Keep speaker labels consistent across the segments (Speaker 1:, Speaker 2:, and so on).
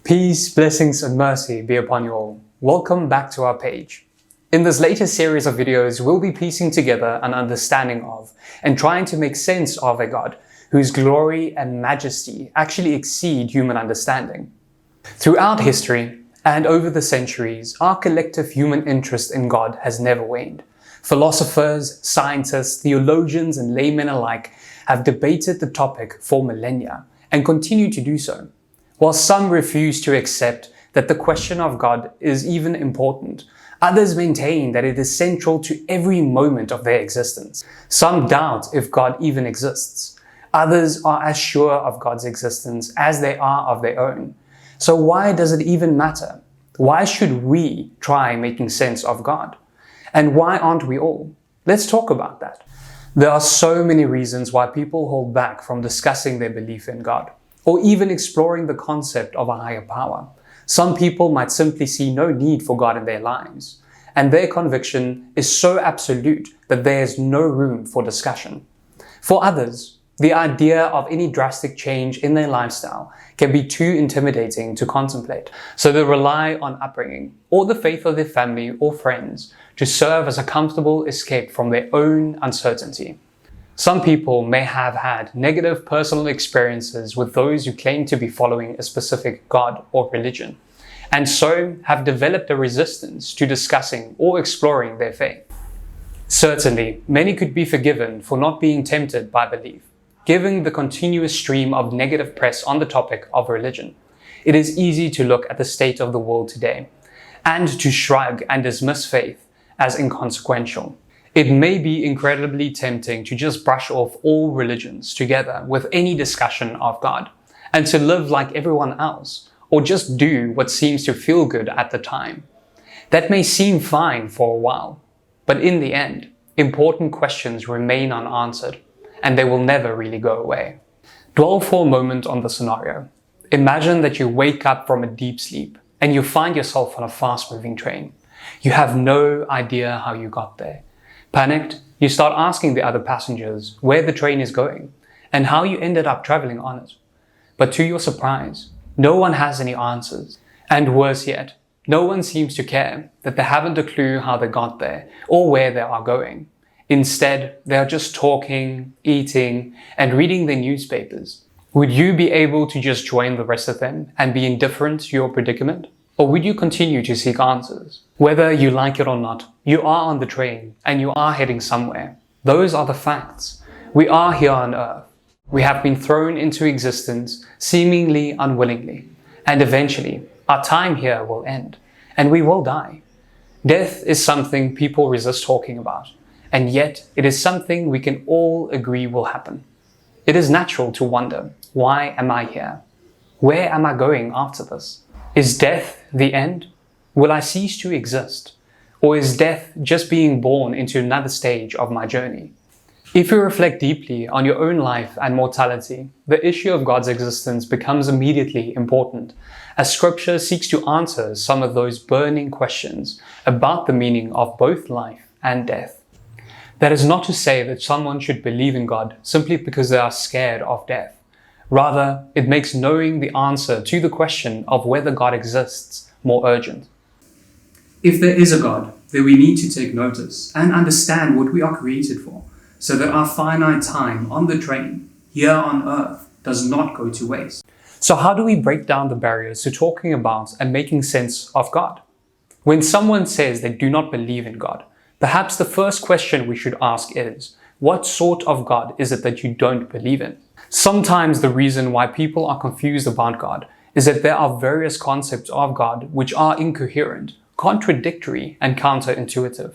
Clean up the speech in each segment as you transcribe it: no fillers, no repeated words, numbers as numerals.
Speaker 1: Peace, blessings, and mercy be upon you all. Welcome back to our page. In this latest series of videos, we'll be piecing together an understanding of and trying to make sense of a God whose glory and majesty actually exceed human understanding. Throughout history and over the centuries, our collective human interest in God has never waned. Philosophers, scientists, theologians, and laymen alike have debated the topic for millennia and continue to do so. While some refuse to accept that the question of God is even important, others maintain that it is central to every moment of their existence. Some doubt if God even exists. Others are as sure of God's existence as they are of their own. So why does it even matter? Why should we try making sense of God? And why aren't we all? Let's talk about that. There are so many reasons why people hold back from discussing their belief in God, or even exploring the concept of a higher power. Some people might simply see no need for God in their lives, and their conviction is so absolute that there is no room for discussion. For others, the idea of any drastic change in their lifestyle can be too intimidating to contemplate, so they rely on upbringing or the faith of their family or friends to serve as a comfortable escape from their own uncertainty. Some people may have had negative personal experiences with those who claim to be following a specific God or religion, and so have developed a resistance to discussing or exploring their faith. Certainly, many could be forgiven for not being tempted by belief, given the continuous stream of negative press on the topic of religion. It is easy to look at the state of the world today and to shrug and dismiss faith as inconsequential. It may be incredibly tempting to just brush off all religions together with any discussion of God, and to live like everyone else, or just do what seems to feel good at the time. That may seem fine for a while, but in the end, important questions remain unanswered, and they will never really go away. Dwell for a moment on the scenario. Imagine that you wake up from a deep sleep, and you find yourself on a fast-moving train. You have no idea how you got there. Panicked, you start asking the other passengers where the train is going and how you ended up traveling on it. But to your surprise, no one has any answers. And worse yet, no one seems to care that they haven't a clue how they got there or where they are going. Instead, they are just talking, eating, and reading their newspapers. Would you be able to just join the rest of them and be indifferent to your predicament? Or would you continue to seek answers? Whether you like it or not, you are on the train and you are heading somewhere. Those are the facts. We are here on earth. We have been thrown into existence seemingly unwillingly. And eventually, our time here will end and we will die. Death is something people resist talking about. And yet, it is something we can all agree will happen. It is natural to wonder, why am I here? Where am I going after this? Is death the end? Will I cease to exist? Or is death just being born into another stage of my journey? If you reflect deeply on your own life and mortality, the issue of God's existence becomes immediately important, as Scripture seeks to answer some of those burning questions about the meaning of both life and death. That is not to say that someone should believe in God simply because they are scared of death. Rather, it makes knowing the answer to the question of whether God exists more urgent. If there is a God, then we need to take notice and understand what we are created for, so that our finite time on the train, here on earth, does not go to waste. So how do we break down the barriers to talking about and making sense of God? When someone says they do not believe in God, perhaps the first question we should ask is, what sort of God is it that you don't believe in? Sometimes the reason why people are confused about God is that there are various concepts of God which are incoherent, contradictory, and counterintuitive.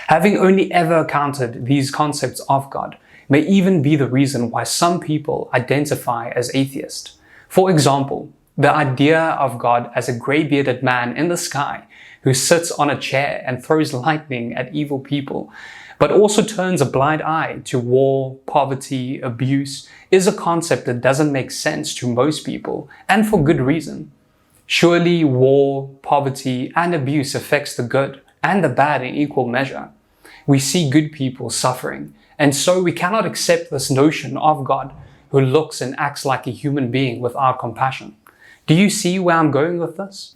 Speaker 1: Having only ever encountered these concepts of God may even be the reason why some people identify as atheist. For example, the idea of God as a grey-bearded man in the sky who sits on a chair and throws lightning at evil people, but also turns a blind eye to war, poverty, abuse, is a concept that doesn't make sense to most people, and for good reason. Surely war, poverty, and abuse affects the good and the bad in equal measure. We see good people suffering, and so we cannot accept this notion of God who looks and acts like a human being without compassion. Do you see where I'm going with this?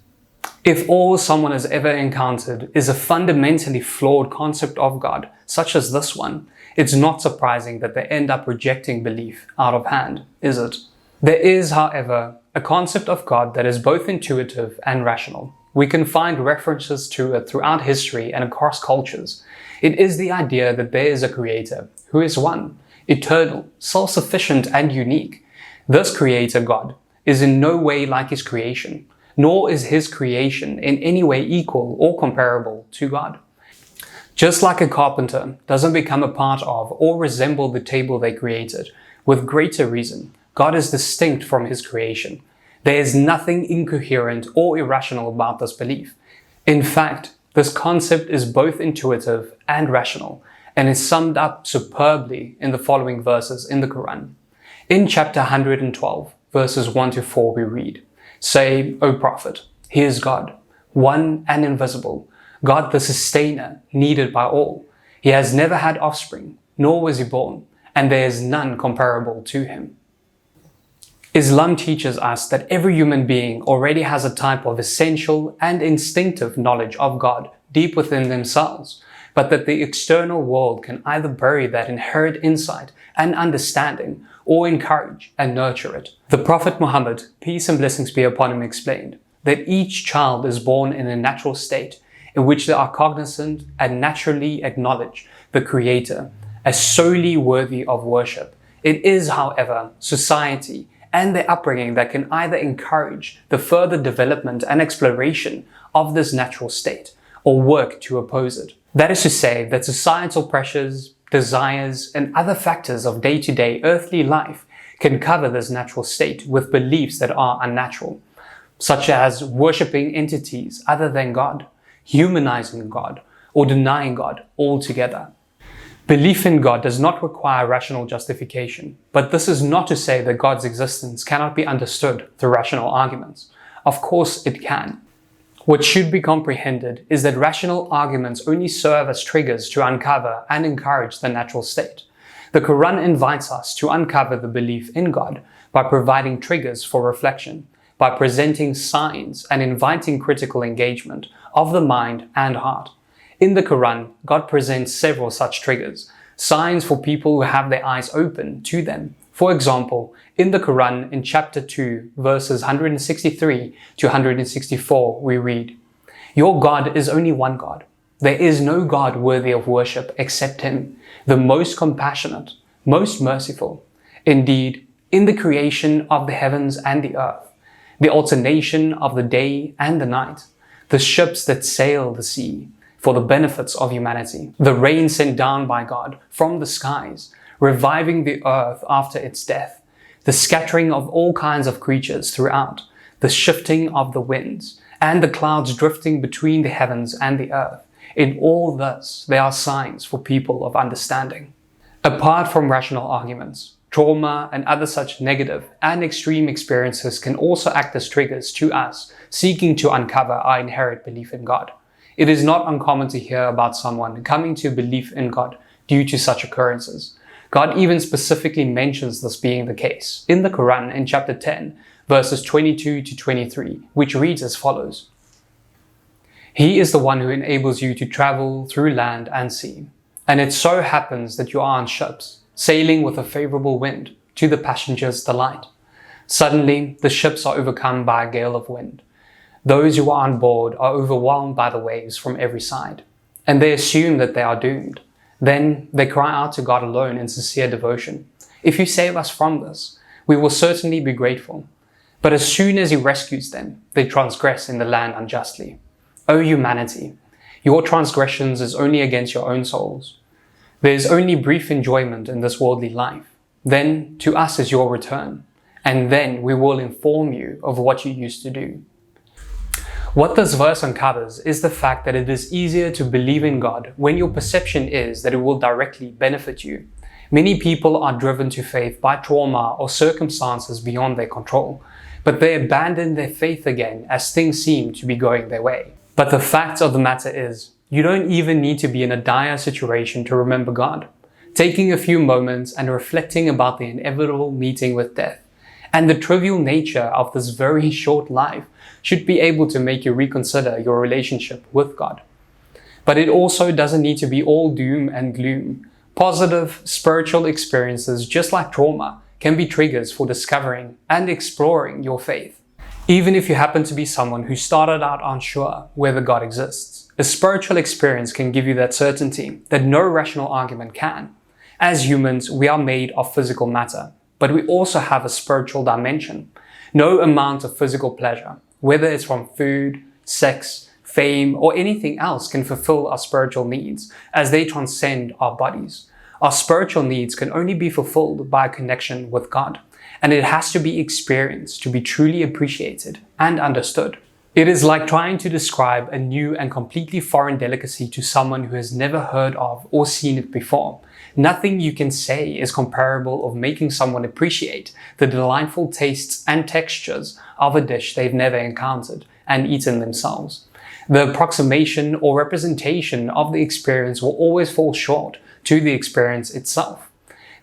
Speaker 1: If all someone has ever encountered is a fundamentally flawed concept of God, such as this one, it's not surprising that they end up rejecting belief out of hand, is it? There is, however, a concept of God that is both intuitive and rational. We can find references to it throughout history and across cultures. It is the idea that there is a creator who is one, eternal, self-sufficient, and unique. This creator God is in no way like his creation, nor is his creation in any way equal or comparable to God. Just like a carpenter doesn't become a part of or resemble the table they created, with greater reason, God is distinct from his creation. There is nothing incoherent or irrational about this belief. In fact, this concept is both intuitive and rational, and is summed up superbly in the following verses in the Quran. In chapter 112, verses 1 to 4, we read, "Say, O Prophet, he is God, one and invisible, God the sustainer, needed by all. He has never had offspring, nor was he born, and there is none comparable to him." Islam teaches us that every human being already has a type of essential and instinctive knowledge of God deep within themselves, but that the external world can either bury that inherent insight and understanding or encourage and nurture it. The Prophet Muhammad, peace and blessings be upon him, explained that each child is born in a natural state in which they are cognizant and naturally acknowledge the Creator as solely worthy of worship. It is, however, society and their upbringing that can either encourage the further development and exploration of this natural state or work to oppose it. That is to say that societal pressures, desires, and other factors of day-to-day earthly life can cover this natural state with beliefs that are unnatural, such as worshipping entities other than God, humanizing God, or denying God altogether. Belief in God does not require rational justification, but this is not to say that God's existence cannot be understood through rational arguments. Of course it can. What should be comprehended is that rational arguments only serve as triggers to uncover and encourage the natural state. The Quran invites us to uncover the belief in God by providing triggers for reflection, by presenting signs and inviting critical engagement of the mind and heart. In the Quran, God presents several such triggers, signs for people who have their eyes open to them. For example, in the Quran, in chapter 2, verses 163 to 164, we read, "Your God is only one God. There is no God worthy of worship except him, the most compassionate, most merciful. Indeed, in the creation of the heavens and the earth, the alternation of the day and the night, the ships that sail the sea, for the benefits of humanity, the rain sent down by God from the skies, reviving the earth after its death, the scattering of all kinds of creatures throughout, the shifting of the winds, and the clouds drifting between the heavens and the earth. In all this, there are signs for people of understanding." Apart from rational arguments, trauma and other such negative and extreme experiences can also act as triggers to us seeking to uncover our inherent belief in God. It is not uncommon to hear about someone coming to belief in God due to such occurrences. God even specifically mentions this being the case in the Quran in chapter 10, verses 22 to 23, which reads as follows. "He is the one who enables you to travel through land and sea, and it so happens that you are on ships, sailing with a favorable wind, to the passengers' delight. Suddenly, the ships are overcome by a gale of wind. Those who are on board are overwhelmed by the waves from every side, and they assume that they are doomed. Then they cry out to God alone in sincere devotion. 'If you save us from this, we will certainly be grateful.' But as soon as he rescues them, they transgress in the land unjustly. O humanity, your transgressions is only against your own souls. There is only brief enjoyment in this worldly life. Then to us is your return, and then we will inform you of what you used to do." What this verse uncovers is the fact that it is easier to believe in God when your perception is that it will directly benefit you. Many people are driven to faith by trauma or circumstances beyond their control, but they abandon their faith again as things seem to be going their way. But the fact of the matter is, you don't even need to be in a dire situation to remember God. Taking a few moments and reflecting about the inevitable meeting with death, And the trivial nature of this very short life should be able to make you reconsider your relationship with God. But it also doesn't need to be all doom and gloom. Positive spiritual experiences, just like trauma, can be triggers for discovering and exploring your faith. Even if you happen to be someone who started out unsure whether God exists, a spiritual experience can give you that certainty that no rational argument can. As humans, we are made of physical matter, but we also have a spiritual dimension. No amount of physical pleasure, whether it's from food, sex, fame, or anything else, can fulfill our spiritual needs, as they transcend our bodies. Our spiritual needs can only be fulfilled by a connection with God, and it has to be experienced to be truly appreciated and understood. It is like trying to describe a new and completely foreign delicacy to someone who has never heard of or seen it before. Nothing you can say is comparable of making someone appreciate the delightful tastes and textures of a dish they've never encountered and eaten themselves. The approximation or representation of the experience will always fall short to the experience itself.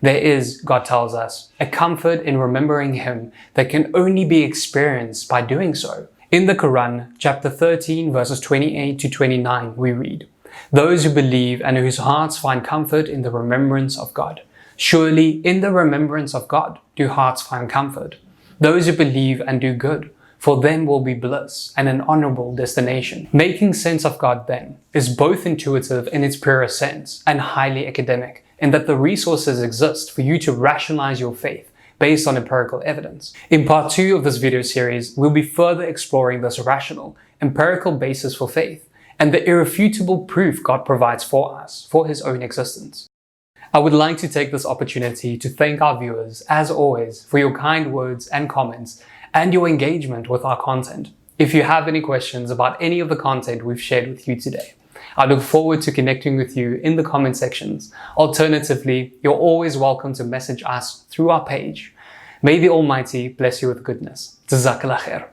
Speaker 1: There is, God tells us, a comfort in remembering Him that can only be experienced by doing so. In the Quran, chapter 13, verses 28 to 29, we read, "Those who believe and whose hearts find comfort in the remembrance of God. Surely in the remembrance of God do hearts find comfort. Those who believe and do good, for them will be bliss and an honorable destination." Making sense of God, then, is both intuitive in its purest sense and highly academic, in that the resources exist for you to rationalize your faith based on empirical evidence. In part 2 of this video series, we'll be further exploring this rational, empirical basis for faith and the irrefutable proof God provides for us for His own existence. I would like to take this opportunity to thank our viewers, as always, for your kind words and comments and your engagement with our content. If you have any questions about any of the content we've shared with you today, I look forward to connecting with you in the comment sections. Alternatively, you're always welcome to message us through our page. May the Almighty bless you with goodness. Jazakallah khair.